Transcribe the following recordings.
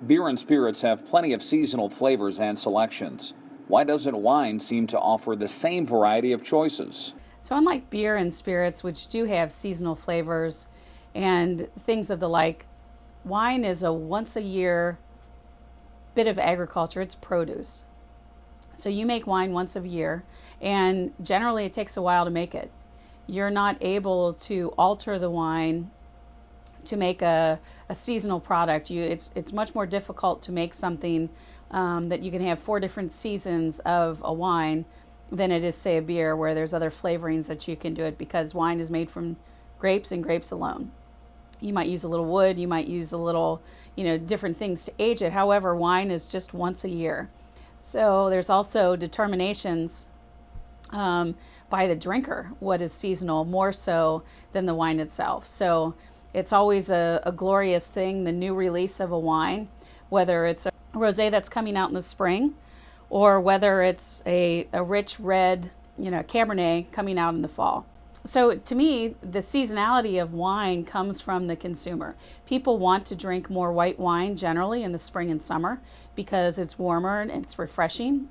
Beer and spirits have plenty of seasonal flavors and selections. Why doesn't wine seem to offer the same variety of choices? So unlike beer and spirits, which do have seasonal flavors and things of the like, wine is a once a year bit of agriculture. It's produce. So you make wine once a year, and generally it takes a while to make it. You're not able to alter the wine to make a seasonal product. It's much more difficult to make something that you can have 4 different seasons of a wine than it is, say, a beer, where there's other flavorings that you can do it, because wine is made from grapes and grapes alone. You might use a little wood, you might use a little, different things to age it. However, wine is just once a year. So there's also determinations by the drinker what is seasonal, more so than the wine itself. So it's always a glorious thing, the new release of a wine, whether it's a rosé that's coming out in the spring, or whether it's a rich red, Cabernet coming out in the fall. So to me, the seasonality of wine comes from the consumer. People want to drink more white wine generally in the spring and summer because it's warmer and it's refreshing.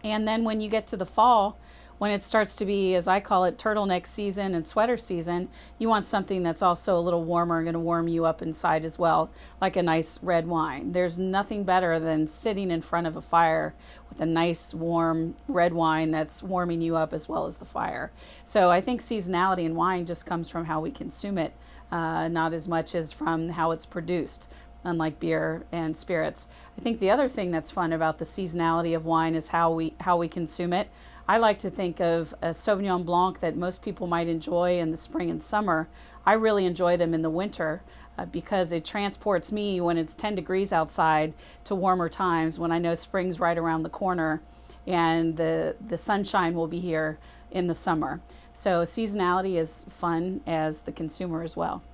And then when you get to the fall, when it starts to be, as I call it, turtleneck season and sweater season, you want something that's also a little warmer and going to warm you up inside as well, like a nice red wine. There's nothing better than sitting in front of a fire with a nice warm red wine that's warming you up as well as the fire. So I think seasonality in wine just comes from how we consume it, not as much as from how it's produced, unlike beer and spirits. I think the other thing that's fun about the seasonality of wine is how we consume it. I like to think of a Sauvignon Blanc that most people might enjoy in the spring and summer. I really enjoy them in the winter because it transports me when it's 10 degrees outside to warmer times, when I know spring's right around the corner and the sunshine will be here in the summer. So seasonality is fun as the consumer as well.